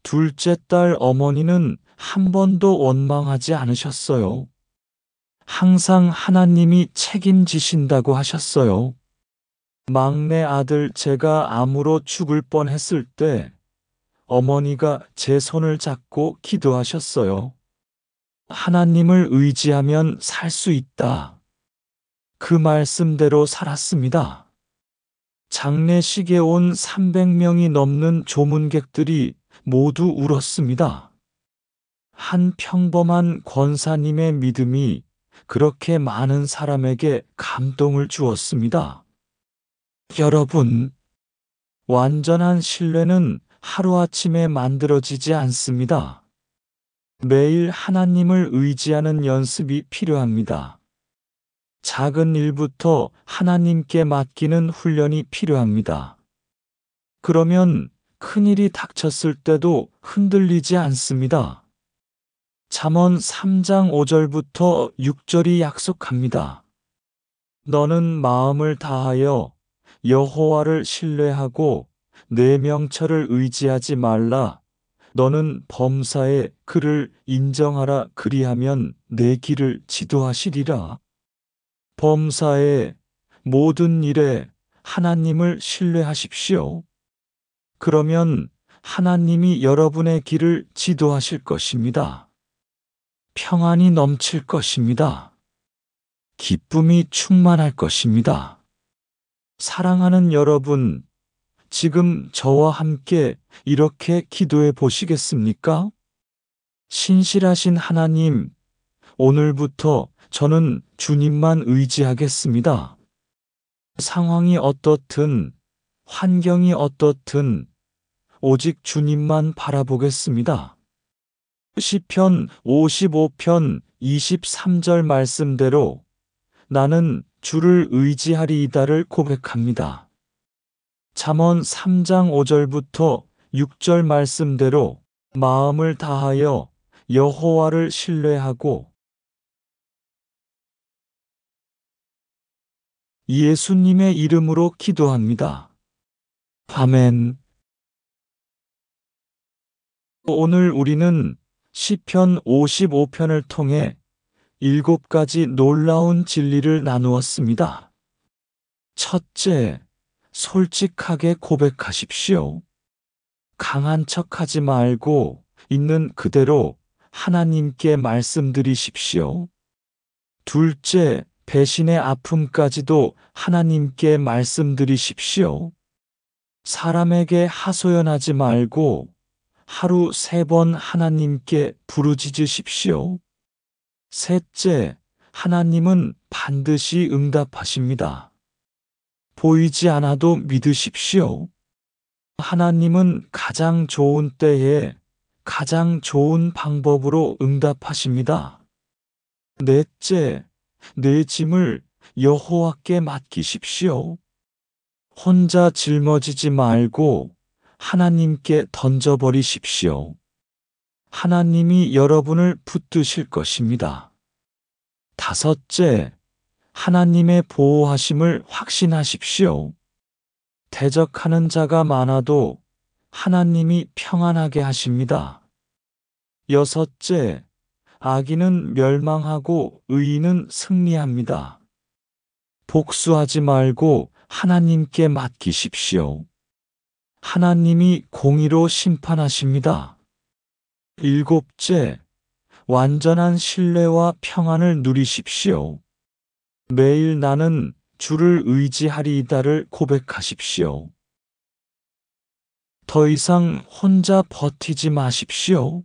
둘째 딸 어머니는 한 번도 원망하지 않으셨어요. 항상 하나님이 책임지신다고 하셨어요. 막내 아들 제가 암으로 죽을 뻔했을 때 어머니가 제 손을 잡고 기도하셨어요. 하나님을 의지하면 살 수 있다. 그 말씀대로 살았습니다. 장례식에 온 300명이 넘는 조문객들이 모두 울었습니다. 한 평범한 권사님의 믿음이 그렇게 많은 사람에게 감동을 주었습니다. 여러분, 완전한 신뢰는 하루아침에 만들어지지 않습니다. 매일 하나님을 의지하는 연습이 필요합니다. 작은 일부터 하나님께 맡기는 훈련이 필요합니다. 그러면 큰일이 닥쳤을 때도 흔들리지 않습니다. 잠언 3장 5절부터 6절이 약속합니다. 너는 마음을 다하여 여호와를 신뢰하고 내 명철을 의지하지 말라. 너는 범사에 그를 인정하라. 그리하면 내 길을 지도하시리라. 범사의 모든 일에 하나님을 신뢰하십시오. 그러면 하나님이 여러분의 길을 지도하실 것입니다. 평안이 넘칠 것입니다. 기쁨이 충만할 것입니다. 사랑하는 여러분, 지금 저와 함께 이렇게 기도해 보시겠습니까? 신실하신 하나님, 오늘부터 저는 주님만 의지하겠습니다. 상황이 어떻든, 환경이 어떻든, 오직 주님만 바라보겠습니다. 시편 55편 23절 말씀대로 나는 주를 의지하리이다를 고백합니다. 잠언 3장 5절부터 6절 말씀대로 마음을 다하여 여호와를 신뢰하고 예수님의 이름으로 기도합니다. 아멘. 오늘 우리는 시편 55편을 통해 7가지 놀라운 진리를 나누었습니다. 첫째, 솔직하게 고백하십시오. 강한 척하지 말고 있는 그대로 하나님께 말씀드리십시오. 둘째, 배신의 아픔까지도 하나님께 말씀드리십시오. 사람에게 하소연하지 말고 하루 3번 하나님께 부르짖으십시오. 셋째, 하나님은 반드시 응답하십니다. 보이지 않아도 믿으십시오. 하나님은 가장 좋은 때에 가장 좋은 방법으로 응답하십니다. 넷째, 내 짐을 여호와께 맡기십시오. 혼자 짊어지지 말고 하나님께 던져버리십시오. 하나님이 여러분을 붙드실 것입니다. 다섯째, 하나님의 보호하심을 확신하십시오. 대적하는 자가 많아도 하나님이 평안하게 하십니다. 여섯째, 악인은 멸망하고 의인은 승리합니다. 복수하지 말고 하나님께 맡기십시오. 하나님이 공의로 심판하십니다. 일곱째, 완전한 신뢰와 평안을 누리십시오. 매일 나는 주를 의지하리이다를 고백하십시오. 더 이상 혼자 버티지 마십시오.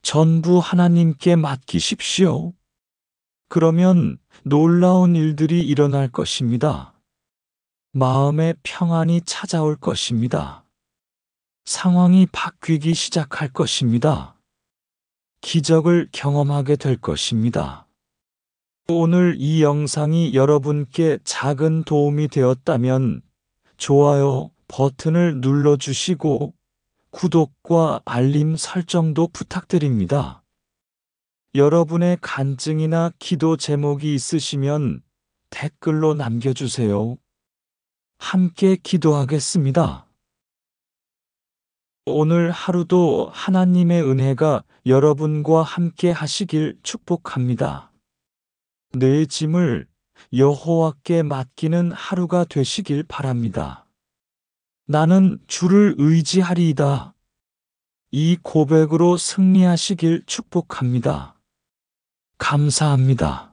전부 하나님께 맡기십시오. 그러면 놀라운 일들이 일어날 것입니다. 마음의 평안이 찾아올 것입니다. 상황이 바뀌기 시작할 것입니다. 기적을 경험하게 될 것입니다. 오늘 이 영상이 여러분께 작은 도움이 되었다면 좋아요 버튼을 눌러주시고 구독과 알림 설정도 부탁드립니다. 여러분의 간증이나 기도 제목이 있으시면 댓글로 남겨주세요. 함께 기도하겠습니다. 오늘 하루도 하나님의 은혜가 여러분과 함께 하시길 축복합니다. 내 짐을 여호와께 맡기는 하루가 되시길 바랍니다. 나는 주를 의지하리이다. 이 고백으로 승리하시길 축복합니다. 감사합니다.